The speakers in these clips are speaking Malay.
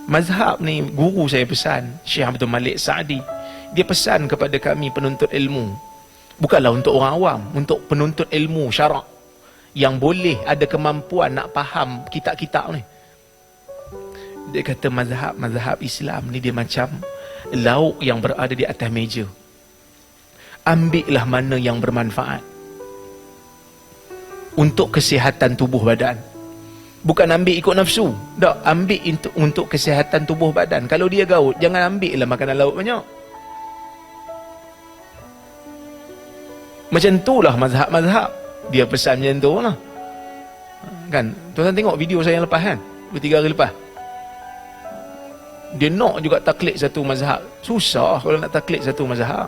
Mazhab ni, guru saya pesan, Syekh Abdul Malik Sa'di, dia pesan kepada kami penuntut ilmu, bukanlah untuk orang awam, untuk penuntut ilmu syarak yang boleh ada kemampuan nak faham kitab-kitab ni. Dia kata mazhab Islam ni dia macam lauk yang berada di atas meja. Ambillah mana yang bermanfaat untuk kesihatan tubuh badan. Bukan ambil ikut nafsu. Tak, ambil untuk kesihatan tubuh badan. Kalau dia gaut, jangan ambil lah makanan lauk banyak. Macam itulah mazhab-mazhab. Dia pesan macam tu lah. Kan, tuan-tuan tengok video saya yang lepas kan, 2-3 hari lepas. Dia nak juga taklid satu mazhab. Susah kalau nak taklid satu mazhab.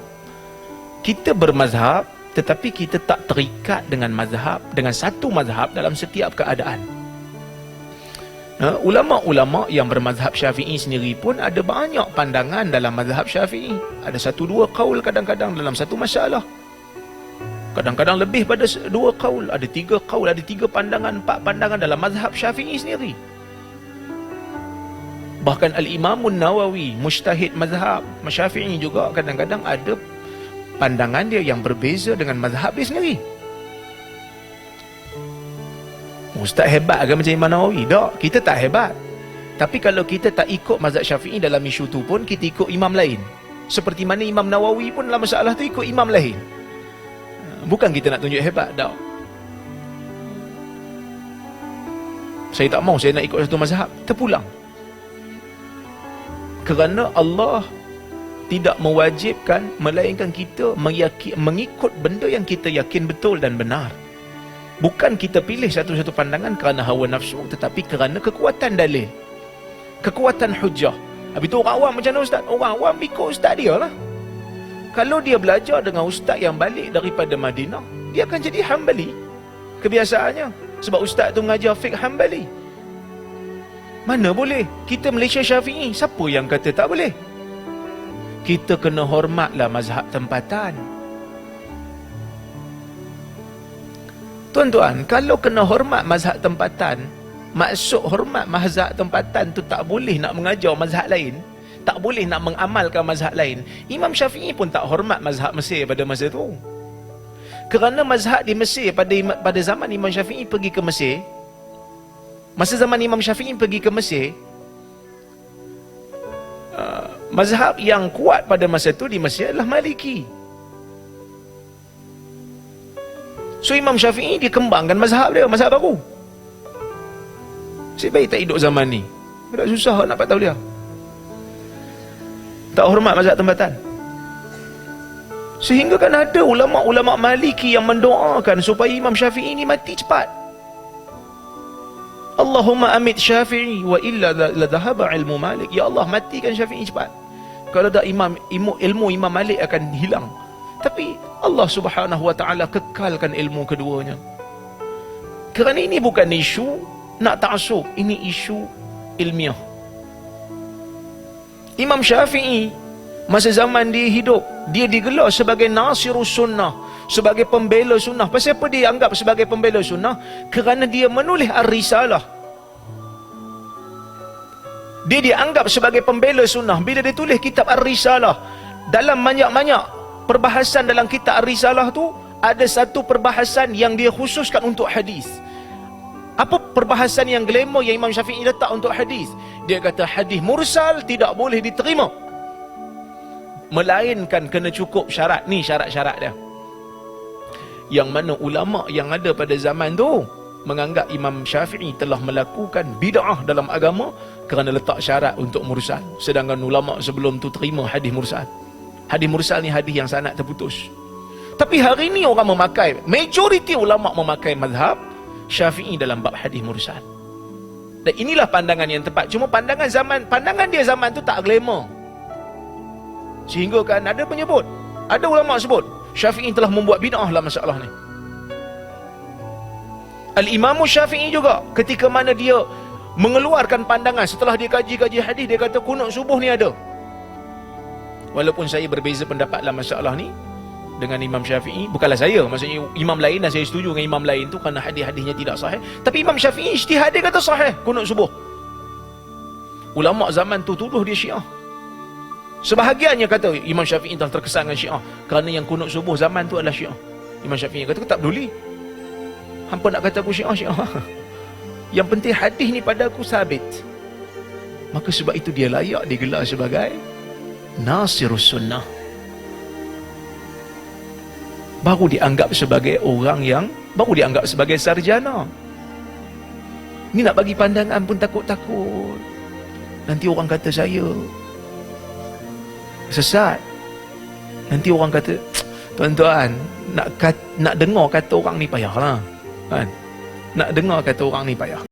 Kita bermazhab, tetapi kita tak terikat dengan mazhab, dengan satu mazhab dalam setiap keadaan. Ulama-ulama yang bermazhab Syafi'i sendiri pun ada banyak pandangan dalam mazhab Syafi'i. Ada 1-2 qaul kadang-kadang dalam satu masalah. Kadang-kadang lebih pada 2 qaul, ada 3 qaul, ada 3 pandangan, 4 pandangan dalam mazhab Syafi'i sendiri. Bahkan Al-Imamun Nawawi, mujtahid mazhab Syafi'i juga kadang-kadang ada pandangan dia yang berbeza dengan mazhab dia sendiri. Ustaz hebat ke macam Imam Nawawi? Tak, kita tak hebat. Tapi kalau kita tak ikut mazhab Syafi'i dalam isu tu pun, kita ikut imam lain. Seperti mana Imam Nawawi pun dalam masalah tu ikut imam lain. Bukan kita nak tunjuk hebat, tak. Saya tak mau saya nak ikut satu mazhab, terpulang. Kerana Allah tidak mewajibkan, melainkan kita mengikut benda yang kita yakin betul dan benar. Bukan kita pilih satu-satu pandangan kerana hawa nafsu, tetapi kerana kekuatan dalil, kekuatan hujah. Habis tu orang awam macam mana ustaz? Orang awam ikut ustaz dia lah. Kalau dia belajar dengan ustaz yang balik daripada Madinah, dia akan jadi Hambali kebiasaannya. Sebab ustaz tu mengajar fiqh Hambali. Mana boleh? Kita Malaysia Syafi'i, siapa yang kata tak boleh? Kita kena hormatlah mazhab tempatan. Tuan-tuan, kalau kena hormat mazhab tempatan, maksud hormat mazhab tempatan tu tak boleh nak mengajar mazhab lain, tak boleh nak mengamalkan mazhab lain. Imam Syafi'i pun tak hormat mazhab Mesir pada masa tu. Kerana mazhab di Mesir pada zaman Imam Syafi'i pergi ke Mesir, masa zaman Imam Syafi'i pergi ke Mesir, mazhab yang kuat pada masa tu di Mesir adalah Maliki. So Imam Syafi'i dia kembangkan mazhab dia, mazhab baru. Sebab baik tak hidup zaman ni. Tak susah nak dapat tahu dia. Tak hormat mazhab tempatan. Sehingga kan ada ulama-ulama Maliki yang mendoakan supaya Imam Syafi'i ni mati cepat. Allahumma amit Syafi'i wa illa la dhahaba ilmu Malik. Ya Allah, matikan Syafi'i cepat. Kalau tak ilmu Imam Malik akan hilang. Tapi Allah Subhanahu wa taala kekalkan ilmu keduanya. Kerana ini bukan isu nak ta'assub, ini isu ilmiah. Imam Syafi'i masa zaman dia hidup, dia digelar sebagai Nasirus Sunnah, sebagai pembela sunnah. Pasal apa dia anggap sebagai pembela sunnah? Kerana dia menulis Ar-Risalah. Dia dianggap sebagai pembela sunnah bila dia tulis kitab Ar-Risalah. Dalam banyak-banyak perbahasan dalam kitab Ar-Risalah tu, ada satu perbahasan yang dia khususkan untuk hadis. Apa perbahasan yang glamour yang Imam Syafi'i letak untuk hadis? Dia kata hadis mursal tidak boleh diterima, melainkan kena cukup syarat. Ni syarat-syarat dia. Yang mana ulama yang ada pada zaman tu menganggap Imam Syafi'i telah melakukan bid'ah dalam agama kerana letak syarat untuk mursal. Sedangkan ulama sebelum tu terima hadis mursal. Hadis mursal ni hadis yang sanad terputus. Tapi hari ni orang memakai, majoriti ulama memakai mazhab Syafi'i dalam bab hadis mursal. Dan inilah pandangan yang tepat. Cuma pandangan dia zaman tu tak glamour. Sehingga kan ada penyebut, ada ulama sebut Syafi'i telah membuat bid'ah dalam masalah ni. Al-Imam Syafi'i juga ketika mana dia mengeluarkan pandangan setelah dia kaji-kaji hadis, dia kata kunut subuh ni ada. Walaupun saya berbeza pendapat dalam masalah ni dengan Imam Syafi'i, bukanlah saya, maksudnya imam lain, dan saya setuju dengan imam lain tu kerana hadis-hadisnya tidak sahih. Tapi Imam Syafi'i ijtihad dia kata sahih kunut subuh. Ulama zaman tu tuduh dia Syiah. Sebahagiannya kata Imam Syafi'i telah terkesan dengan Syiah kerana yang kunut subuh zaman tu adalah Syiah. Imam Syafi'i kata, aku tak peduli. Hampa nak kata aku Syiah, Syiah. Yang penting hadis ni pada aku sabit. Maka sebab itu dia layak digelar sebagai Nasirus Sunnah. Baru dianggap sebagai orang yang, baru dianggap sebagai sarjana. Ni nak bagi pandangan pun takut-takut. Nanti orang kata saya sesat. Nanti orang kata, tuan-tuan, nak dengar kata orang ni payahlah. Kan? Nak dengar kata orang ni payah.